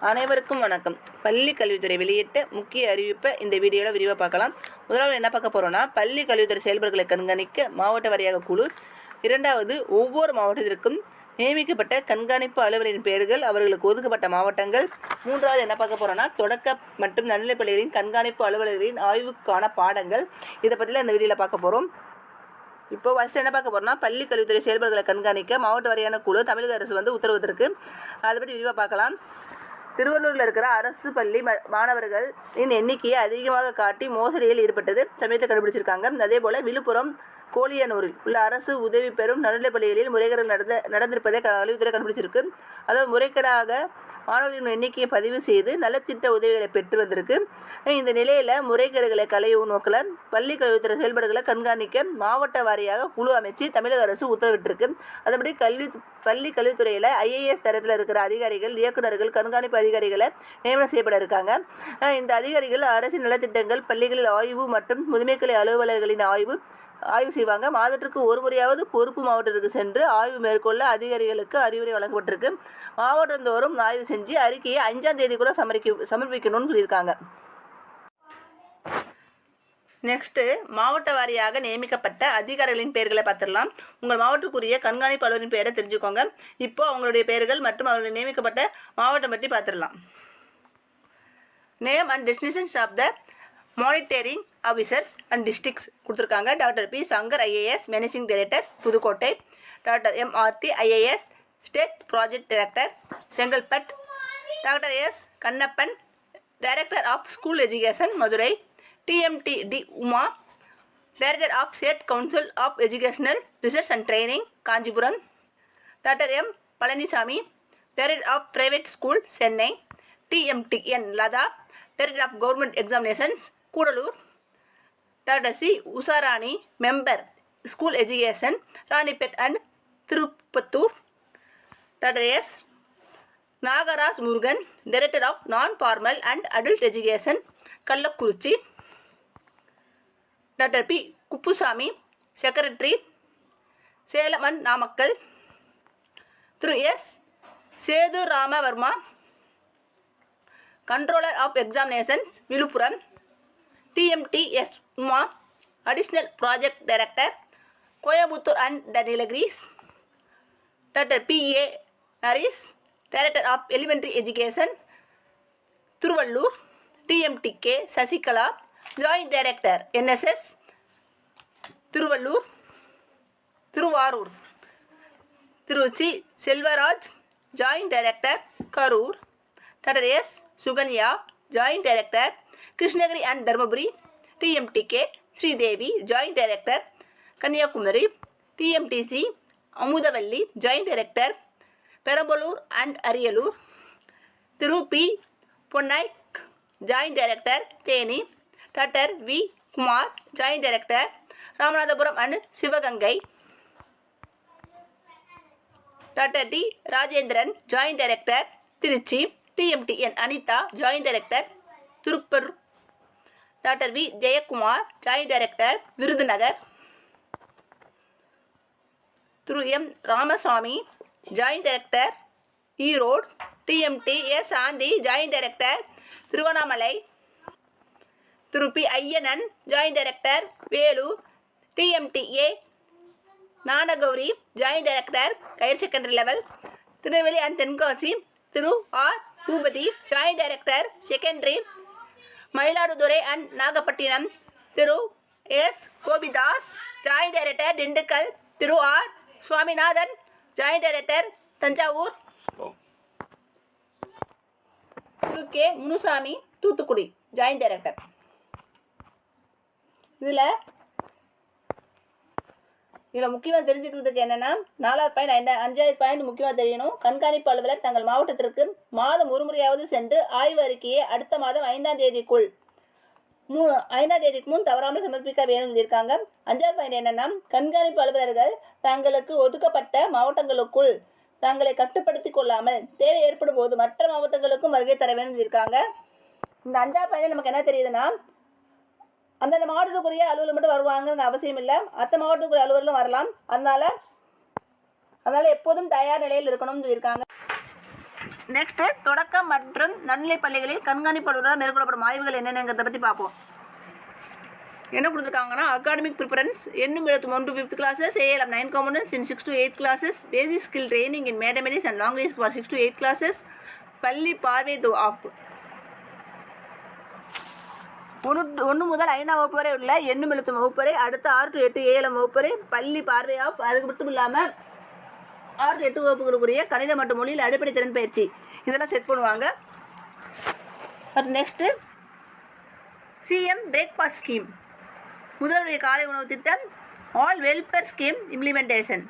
அனைவருக்கும் வணக்கம். பள்ளி கல்வித்துறை வெளியிட்ட முக்கிய அறிவிப்பை இந்த வீடியோவில் விரிவாக பார்க்கலாம். முதலாவது என்ன பார்க்க போகிறோம்னா, பள்ளி கல்வித்துறை செயல்பாடுகளை கண்காணிக்க மாவட்ட வாரியாக குழு. இரண்டாவது, ஒவ்வொரு மாவட்டத்திற்கும் நியமிக்கப்பட்ட கண்காணிப்பு அலுவலரின் பெயர்கள், அவர்களுக்கு ஒதுக்கப்பட்ட மாவட்டங்கள். மூன்றாவது என்ன பார்க்க போகிறோம்னா, தொடக்க மற்றும் நடுநிலைப்பள்ளிகளின் கண்காணிப்பு அலுவலர்களின் ஆய்வுக்கான பாடங்கள். இதை பற்றிலாம் இந்த வீடியோவில் பார்க்க போகிறோம். இப்போ ஃபஸ்ட்டு என்ன பார்க்க போகிறோம்னா, பள்ளி கல்வித்துறை செயல்பாடுகளை கண்காணிக்க மாவட்ட வாரியான குழு தமிழக அரசு உத்தரவிட்டிருக்கு. அதை பற்றி விரிவாக பார்க்கலாம். திருவள்ளூரில் இருக்கிற அரசு பள்ளி மாணவர்களின் எண்ணிக்கையை அதிகமாக காட்டி மோசடியில் ஈடுபட்டது சமயத்தை கண்டுபிடிச்சிருக்காங்க. அதேபோல் விழுப்புரம் கோலியனூரில் உள்ள அரசு உதவி பெறும் நடுநிலைப்பள்ளிகளில் முறைகேடுகள் நடந்திருப்பதை கல்வித்துறை கண்டுபிடிச்சிருக்கு. அதாவது முறைகேடாக மாணவர்களின் எண்ணிக்கையை பதிவு செய்து நலத்திட்ட உதவிகளை பெற்று வந்திருக்கு. இந்த நிலையில் முறைகேடுகளை களையும் நோக்கில் பள்ளி கல்வித்துறை செயல்பாடுகளை கண்காணிக்க மாவட்ட வாரியாக குழு அமைச்சு தமிழக அரசு உத்தரவிட்டிருக்கு. அதன்படி பள்ளி கல்வித்துறையில் IAS தரத்தில் இருக்கிற அதிகாரிகள், இயக்குநர்கள், கண்காணிப்பு அதிகாரிகளை நியமனம் செய்யப்பட இருக்காங்க. இந்த அதிகாரிகள் அரசின் நலத்திட்டங்கள், பள்ளிகளில் ஆய்வு மற்றும் முதுமைக்கல்வி அலுவலர்களின் ஆய்வு செய்வாங்க. மாதத்திற்கு ஒரு முறையாவது பொறுப்பு மாவட்டத்திற்கு சென்று ஆய்வு மேற்கொள்ள அதிகாரிகளுக்கு அறிவுரை வழங்கப்பட்டிருக்கு. மாவட்டந்தோறும் ஆய்வு செஞ்சு அறிக்கையை 5ஆம் தேதி கூட சமர்ப்பிக்கணும்னு சொல்லியிருக்காங்க. நெக்ஸ்ட்டு, மாவட்ட வாரியாக நியமிக்கப்பட்ட அதிகாரிகளின் பெயர்களை பார்த்துடலாம். உங்கள் மாவட்டத்துக்குரிய கண்காணிப்பு அலுவலரின் பெயரை தெரிஞ்சுக்கோங்க. இப்போ அவங்களுடைய பெயர்கள் மற்றும் அவர்கள் நியமிக்கப்பட்ட மாவட்டம் பற்றி பார்த்துடலாம். Name and destinations of the monitoring officers and districts கொடுத்துருக்காங்க. Doctor P. Shankar IAS managing director Pudukkottai. Doctor MRT IAS state project director Chengalpattu. Doctor S. Kannappan director of school education Madurai. TMT D. Uma director of state council of educational research and training Kanchipuram. Doctor M. Palanisamy director of private school Chennai. TMT N. Latha director of government examinations Gudalur. Doctor C. Usharani member school education Ranipet and Tirupattur. Doctor S. Nagaraj Murugan director of non formal and adult education Kallakurichi. Doctor P. Kuppusamy secretary Salem and Namakkal. Thiru S. Sethu Ramavarma controller of examinations Villupuram. TMT S. Uma additional project director Coimbatore and the Nilgiris. Doctor PA Naris director of elementary education Tiruvallur. TMT K. Sasikala joint director NSS Tiruvarur. Thiru C. Selvaraj joint director Karur. Doctor S. Suganya joint director Krishnagiri and Dharmapuri. TMT K. Sridevi joint director Kanniyakumari. TMT C. Amudhavalli joint director Perambalur and Ariyalur. Thiru P. Ponnaik joint director Theni. Doctor V. Kumar joint director Ramanathapuram and Sivagangai. Doctor D. Rajendran joint director Trichy. TMT N. Anitha joint director Tiruppur. Doctor V. Jayakumar joint director Virudhunagar. Thiru M. Ramasamy joint director Erode. TMT S. Shanthi joint director Tiruvannamalai. Thiru P. Ayyanan joint director Vellore. TMT A. Gnanagowri joint director higher secondary level Tirunelveli and Tenkasi. Thiru R. Boopathi joint director secondary Mayiladuthurai and Nagapattinam. Thiru S. Gopidas joint director Dindigul. Thiru R. Swaminathan joint director Thanjavur. Thiru K. Munusamy Thoothukudi joint director. இதில் முக்கியமாக தெரிஞ்சுக்கிறதுக்கு என்னென்னா, 4வது point 5வது point முக்கியமாக தெரியணும். கண்காணிப்பு அலுவலர் தங்கள் மாவட்டத்திற்கு மாதம் ஒரு முறையாவது சென்று ஆய்வு அறிக்கையை அடுத்த மாதம் 5ஆம் தேதிக்கு முன் தவறாமல் சமர்ப்பிக்க வேணும் சொல்லியிருக்காங்க. 5வது பாயிண்ட் என்னென்னா, கண்காணிப்பு அலுவலர்கள் தங்களுக்கு ஒதுக்கப்பட்ட மாவட்டங்களுக்குள் தங்களை கட்டுப்படுத்திக் கொள்ளாமல் தேவை ஏற்படும் போது மற்ற மாவட்டங்களுக்கும் வருகை தர வேண்டும் சொல்லியிருக்காங்க. இந்த 5வது பாயிண்ட் நமக்கு என்ன தெரியுதுன்னா, அந்தந்த மாவட்டத்துக்குரிய அலுவலர் மட்டும் வருவாங்கன்னு அவசியம் இல்லை, மற்ற மாவட்டத்துக்குரிய அலுவலர்களும் வரலாம். அதனால எப்போதும் தயார் நிலையில் இருக்கணும்னு சொல்லியிருக்காங்க. நெக்ஸ்ட்டு தொடக்கம் மற்றும் நடுநிலைப் பள்ளிகளில் கண்காணிப்பு அலுவலரால் மேற்கொள்ளப்படும் ஆய்வுகள் என்னென்னங்கிறத பற்றி பார்ப்போம். என்ன கொடுத்துருக்காங்கன்னா அகாடமிக் ப்ரிஃபரன்ஸ் எண்ணும் எழுத்தும் 1 to 5th classes, ALM 9 components in 6 to 8 classes, basic skill training in mathematics and language for 6 to 8 classes, பள்ளி பார்வை ஆஃப் 1 முதல் 5ஆம் வகுப்பு வரை உள்ள எண்ணும் எழுத்தும் வகுப்பு வரை, அடுத்த 6 to 8 ALM வகுப்பு வரை பள்ளி பார்வை ஆஃப். அதுக்கு மட்டும் இல்லாமல் 6 to 8 வகுப்புகளுக்குரிய கணித மற்றும் மொழியில் அடிப்படை திறன் பயிற்சி இதெல்லாம் செட் பண்ணுவாங்க. அது நெக்ஸ்ட்டு சிஎம் பிரேக்ஃபாஸ்ட் ஸ்கீம், முதல்வருடைய காலை உணவு திட்டம், ஆல் வெல்ஃபேர் ஸ்கீம் இம்ப்ளிமெண்டேஷன்,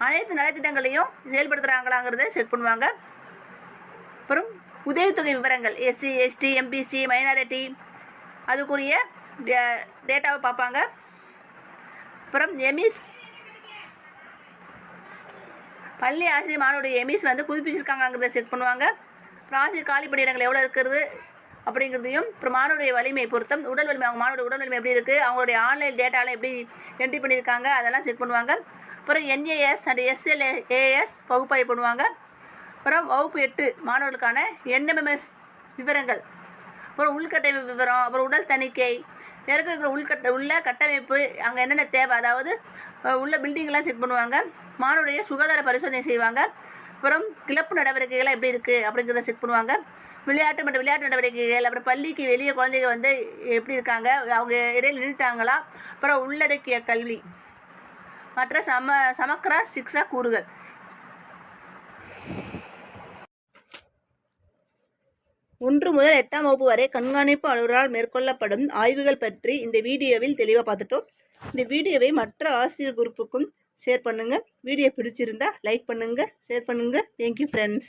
அனைத்து நலத்திட்டங்களையும் செயல்படுத்துகிறாங்களாங்கிறத செக் பண்ணுவாங்க. அப்புறம் உதவித்தொகை விவரங்கள், SC ST MPC மைனாரிட்டி அதுக்குரிய டேட்டாவை பார்ப்பாங்க. அப்புறம் எமிஸ் பள்ளி ஆசிரியர் மாணவருடைய எமிஸ் வந்து புதுப்பிச்சிருக்காங்கிறத செக் பண்ணுவாங்க. அப்புறம் ஆசிரியர் காலி பணியிடங்கள் எவ்வளோ இருக்கிறது அப்படிங்கிறதையும், அப்புறம் மாணவருடைய வலிமை பொருத்தம், உடல் வலிமை, அவங்க மாணவருடைய உடல் வலிமை எப்படி இருக்குது, அவங்களுடைய ஆன்லைன் டேட்டாலாம் எப்படி என்ட்ரி பண்ணியிருக்காங்க அதெல்லாம் செக் பண்ணுவாங்க. அப்புறம் NAS அண்ட் SLAS பகுப்பாய்வு பண்ணுவாங்க. அப்புறம் வகுப்பு 8 மாணவர்களுக்கான NMMS விவரங்கள், அப்புறம் உள்கட்டமைப்பு விவரம், அப்புறம் உடல் தணிக்கை, இருக்கிற உள்ள கட்டமைப்பு, அங்கே என்னென்ன தேவை, அதாவது உள்ள பில்டிங்லாம் செக் பண்ணுவாங்க. மாணவருடைய சுகாதார பரிசோதனை செய்வாங்க. அப்புறம் கிளப்பு நடவடிக்கைகள்லாம் எப்படி இருக்குது அப்படிங்கிறத செக் பண்ணுவாங்க. விளையாட்டு நடவடிக்கைகள், அப்புறம் பள்ளிக்கு வெளியே குழந்தைங்க வந்து எப்படி இருக்காங்க, அவங்க இடையில் நின்றுட்டாங்களா, அப்புறம் உள்ளடக்கிய கல்வி மற்ற சமக்கரா சிக்ஷா கூறுகள். ஒன்று முதல் 8ஆம் வகுப்பு வரை கண்காணிப்பு அலுவலரால் மேற்கொள்ளப்படும் ஆய்வுகள் பற்றி இந்த வீடியோவில் தெளிவாக பார்த்துட்டோம். இந்த வீடியோவை மற்ற ஆசிரியர் குரூப்புக்கும் ஷேர் பண்ணுங்கள். வீடியோ பிடிச்சிருந்தா லைக் பண்ணுங்கள், ஷேர் பண்ணுங்கள். Thank you friends.